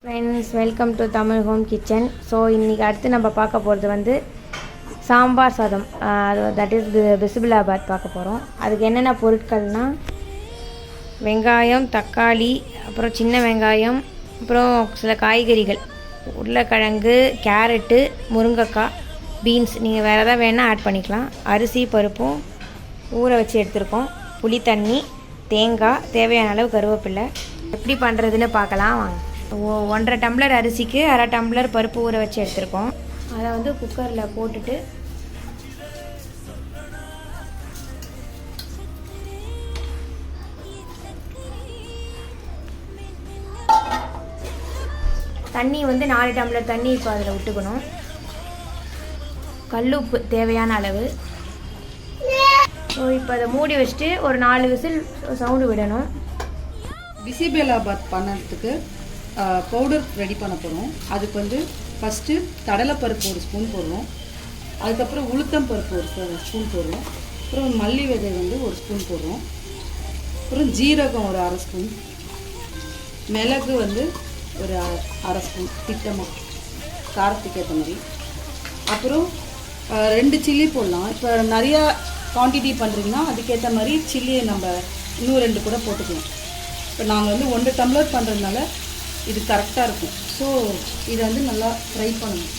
Friends, welcome to Tamil home kitchen. So இன்றைக்கி அடுத்து நம்ம பார்க்க போகிறது வந்து சாம்பார் சாதம், தட் இஸ் பிசிபிளாபாத் பார்க்க போகிறோம். அதுக்கு என்னென்ன பொருட்கள்னால் வெங்காயம், தக்காளி, அப்புறம் சின்ன வெங்காயம், அப்புறம் சில காய்கறிகள், உருளைக்கிழங்கு, கேரட்டு, முருங்கைக்காய், பீன்ஸ். நீங்கள் வேறு எதாவது வேணால் ஆட் பண்ணிக்கலாம். அரிசி பருப்பும் ஊற வச்சு எடுத்துருக்கோம். புளி தண்ணி, தேங்காய், தேவையான அளவு கருவேப்பிலை. எப்படி பண்ணுறதுன்னு பார்க்கலாம் வாங்க. 1.5 டம்ளர் அரிசிக்கு 1/2 டம்ளர் பருப்பு ஊற வச்சு எடுத்துருக்கோம். அதை வந்து குக்கரில் போட்டுட்டு தண்ணி வந்து 4 டம்ளர் தண்ணி இப்போ அதில் விட்டுக்கணும். கல்லுப்பு தேவையான அளவு. ஸோ இப்போ அதை மூடி வச்சுட்டு ஒரு 4 விசில் சவுண்டு விடணும். பிசிபெலாபாத் பண்ணுறதுக்கு பவுடர் ரெடி பண்ண போகிறோம். அதுக்கு வந்து ஃபஸ்ட்டு கடலைப்பருப்பு 1 ஸ்பூன் போடுறோம். அதுக்கப்புறம் உளுத்தம் பருப்பு 1 ஸ்பூன் போடுறோம். அப்புறம் மல்லி விதை வந்து 1 ஸ்பூன் போடுறோம். அப்புறம் ஜீரகம் ஒரு 1/2 ஸ்பூன், மிளகு வந்து ஒரு 1/2 ஸ்பூன் திட்டமாக காரத்துக்கு ஏற்ற மாதிரி. அப்புறம் 2 சில்லி போடலாம். இப்போ நிறையா குவான்டிட்டி பண்ணுறீங்கன்னா அதுக்கேற்ற மாதிரி சில்லியை நம்ம இன்னும் 2 கூட போட்டுக்கலாம். இப்போ நாங்கள் வந்து 1 டம்ளர் பண்ணுறதுனால இது கரெக்டாக இருக்கும். ஸோ இதை வந்து நல்லா ஃப்ரை பண்ணணும்.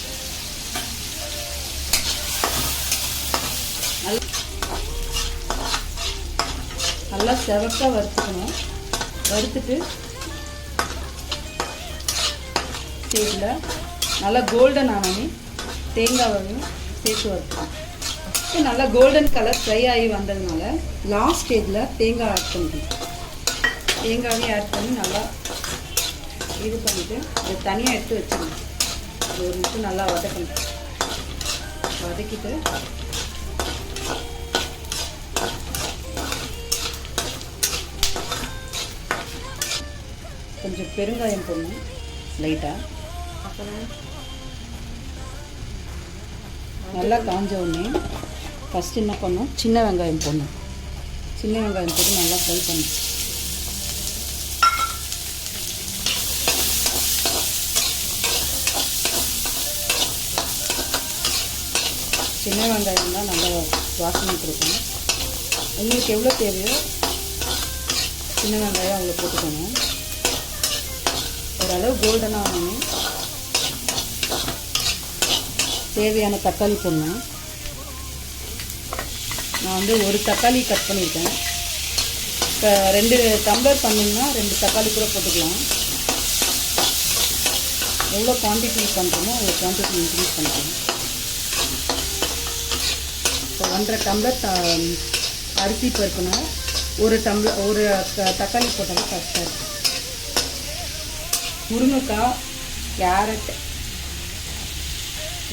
நல்லா செவக்காக வறுத்துக்கணும். வறுத்துட்டு இதில் நல்லா கோல்டன் ஆனோடனே தேங்காவையும் சேர்த்து வறுத்துக்கணும். நல்லா கோல்டன் கலர் ஃப்ரை ஆகி வந்ததுனால லாஸ்ட் ஸ்டேஜில் தேங்காய் ஆட் பண்ணிக்கணும். தேங்காவையும் ஆட் பண்ணி நல்லா இது பண்ணிவிட்டு அதை தனியாக எடுத்து வச்சுக்கணும். அது 1 நிமிஷம் நல்லா வதக்கணும். வதக்கிட்டு கொஞ்சம் பெருங்காயம் போடணும் லைட்டாக. அப்புறம் நல்லா காஞ்ச உடனே ஃபஸ்ட்டு என்ன பண்ணணும், சின்ன வெங்காயம் போடணும். சின்ன வெங்காயம் போட்டு நல்லா ஃப்ரை பண்ணணும். சின்ன வெங்காயம் தான் நல்லா வாசனை கொடுக்கணும். உங்களுக்கு எவ்வளோ தேவையோ சின்ன வெங்காயம் அவ்வளோ போட்டுக்கணும். ஓரளவு கோல்டனாக ஆகணும். தேவையான தக்காளி போடணும். நான் வந்து 1 தக்காளி கட் பண்ணியிருக்கேன். இப்போ 2 டம்ளர் பண்ணிங்கன்னா 2 தக்காளி கூட போட்டுக்கலாம். எவ்வளோ குவான்டிட்டி பண்ணுறோமோ அவ்வளோ குவான்டிட்டி இன்க்ரீஸ் பண்ணிக்கலாம். இப்போ 1.5 டம்ளர் அரிசி பருப்புனா 1 டம்ளர் 1 தக்காளி போட்டாலும் கரெக்டாக இருக்கும். முருங்கைக்காய், கேரட்,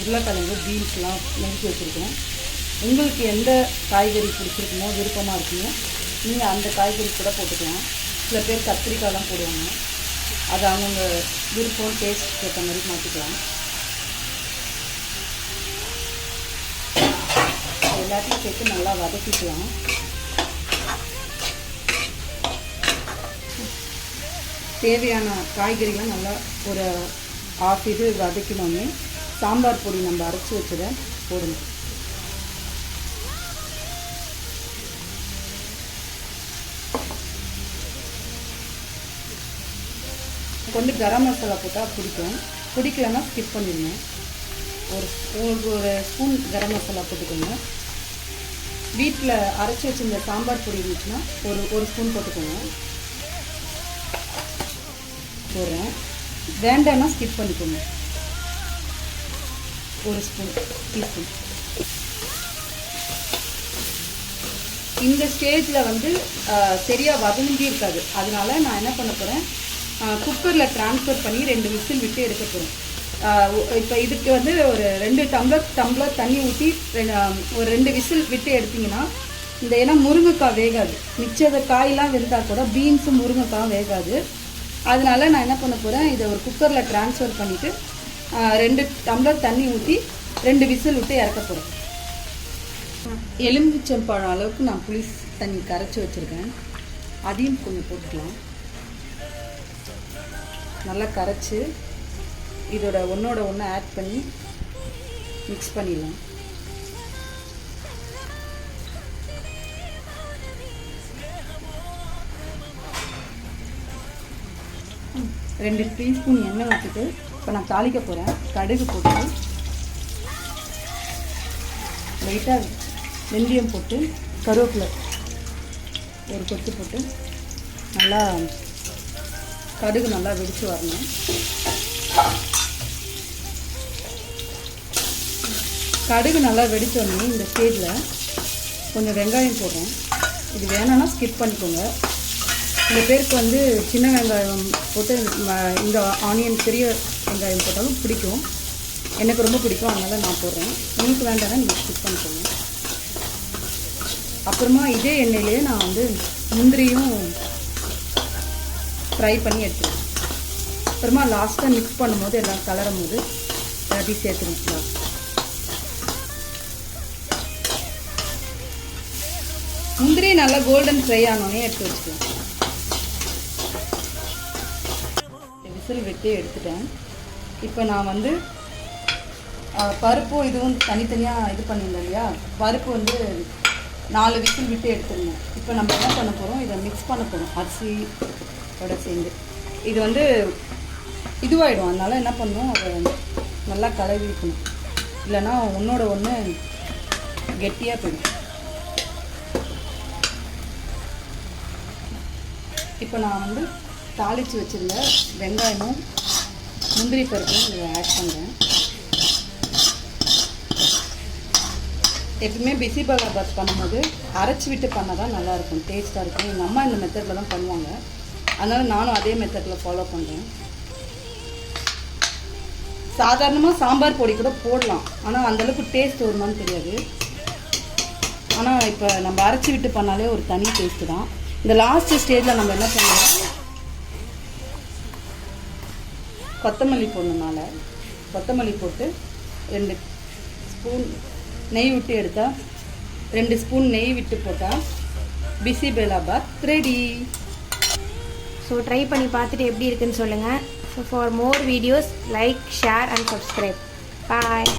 உருளைக்கிழங்கு, பீன்ஸ்லாம் நறுக்கி வச்சுருக்கோம். உங்களுக்கு எந்த காய்கறி பிடிச்சிருக்குமோ விருப்பமாக இருக்குமோ நீங்கள் அந்த காய்கறி கூட போட்டுக்கலாம். சில பேர் கத்திரிக்காயெலாம் போடுவாங்க. அது அவங்கவுங்க விருப்பம் டேஸ்ட் ஏற்ற மாதிரி மாற்றிக்கலாம். எல்லாத்தையும் சேர்த்து நல்லா வதக்கிக்கலாம். தேவையான காய்கறிலாம் நல்லா ஒரு 1/2 இது வதக்கினோடனே சாம்பார் பொடி நம்ம அரைச்சி வச்சதை போடணும். கொஞ்சம் கரம் மசாலா போட்டால் பிடிக்கும். பிடிக்கலன்னா ஸ்கிப் பண்ணிடுங்க. ஒரு ஸ்பூன் கரம் மசாலா போட்டுக்கோங்க. வீட்டில் அரைச்சி வச்சுருந்த சாம்பார் பொடி இருந்துச்சுன்னா ஒரு ஸ்பூன் போட்டுக்கோங்க. போடுறேன். வேண்டாம்னா ஸ்கிப் பண்ணிக்கோங்க. 1 ஸ்பூன் டீஸ்பூன். இந்த ஸ்டேஜில் வந்து சரியாக வதங்கி இருக்காது. அதனால நான் என்ன பண்ண போகிறேன், குக்கரில் ட்ரான்ஸ்ஃபர் பண்ணி 2 விசில் விட்டு எடுக்க போகிறேன். இப்போ இதுக்கு வந்து ஒரு 2 டம்ளர் தண்ணி ஊற்றி ஒரு 2 விசில் விட்டு எடுத்திங்கன்னா இந்த ஏன்னா முருங்கைக்காய் வேகாது. மிச்சத காயெலாம் வெந்தால் கூட பீன்ஸும் முருங்கைக்காய் வேகாது. அதனால நான் என்ன பண்ண போகிறேன், இதை ஒரு குக்கரில் ட்ரான்ஸ்ஃபர் பண்ணிவிட்டு 2 டம்ளர் தண்ணி ஊற்றி 2 விசில் விட்டு இறக்க போகிறேன். எலுமிச்சம்பழம் அளவுக்கு நான் புளி தண்ணி கரைச்சி வச்சுருக்கேன். அதையும் கொஞ்சம் போட்டுக்கலாம். நல்லா கரைச்சி இதோட ஒன்றோட ஒன்று ஆட் பண்ணி மிக்ஸ் பண்ணிடலாம். ரெண்டு டீஸ்பூன் எண்ணெய் ஊற்றிட்டு இப்போ நான் தாளிக்க போகிறேன். கடுகு போட்டு லைட்டாக வெந்தயம் போட்டு கருவேப்பிலை ஒரு கொத்து போட்டு நல்லா கடுகு நல்லா வெடித்து வரணும். கடுகு நல்லா வெடித்தோடனே இந்த ஸ்டேஜில் கொஞ்சம் வெங்காயம் போடுறோம். இது வேணும்னா ஸ்கிப் பண்ணிக்கோங்க. இந்த பேருக்கு வந்து சின்ன வெங்காயம் போட்டு இந்த ஆனியன் பெரிய வெங்காயம் போட்டாலும் பிடிக்கும். எனக்கு ரொம்ப பிடிக்கும், அதனால் நான் போடுறேன். உங்களுக்கு வேண்டாம்னா நீங்கள் ஸ்கிப் பண்ணிக்கோங்க. அப்புறமா இதே எண்ணெயிலேயே நான் வந்து முந்திரியும் ஃப்ரை பண்ணி எடுத்துருவேன். அப்புறமா லாஸ்ட்டாக மிக்ஸ் பண்ணும்போது எல்லாம் கலரும் போது எல்லாத்தையும் சேர்த்துருவோம். முந்திரி நல்லா கோல்டன் ஃப்ரை ஆனோடனே எடுத்து வச்சுக்கலாம். விசில் வெட்டி எடுத்துட்டேன். இப்போ நான் வந்து பருப்பும் இதுவும் தனித்தனியாக இது பண்ணியிருந்தேன் இல்லையா, பருப்பு வந்து 4 விசில் விட்டு எடுத்துருந்தேன். இப்போ நம்ம என்ன பண்ண போகிறோம், இதை மிக்ஸ் பண்ண போகிறோம் அரிசியோட சேர்ந்து. இது வந்து இதுவாகிடும், அதனால் என்ன பண்ணணும், அதை நல்லா கலவி வைக்கணும். இல்லைன்னா ஒன்றோட ஒன்று கெட்டியாக போயிடும். இப்போ நான் வந்து தாளித்து வச்சுருந்த வெங்காயமும் முந்திரி பருப்பும் இதை ஆட் பண்ணுறேன். எப்பவுமே பிசிபெலாபாத் பண்ணும்போது அரைச்சி விட்டு பண்ணால் தான் நல்லாயிருக்கும், டேஸ்ட்டாக இருக்கும். எங்கள் அம்மா இந்த மெத்தடில் தான் பண்ணுவாங்க, அதனால் நானும் அதே மெத்தடில் ஃபாலோ பண்ணுறேன். சாதாரணமாக சாம்பார் பொடி கூட போடலாம், ஆனால் அந்தளவுக்கு டேஸ்ட் வருமானு தெரியாது. ஆனால் இப்போ நம்ம அரைச்சி விட்டு பண்ணாலே ஒரு தனி டேஸ்ட்டு தான். இந்த லாஸ்ட் ஸ்டேஜில் நம்ம என்ன பண்ணலாம், கொத்தமல்லி போடணுனால கொத்தமல்லி போட்டு 2 ஸ்பூன் நெய் விட்டு எடுத்தால் 2 ஸ்பூன் நெய் விட்டு போட்டால் பிசிபெலாபாத் ரெடி. ஸோ ட்ரை பண்ணி பார்த்துட்டு எப்படி இருக்குன்னு சொல்லுங்கள். So for more videos like, share and subscribe. Bye.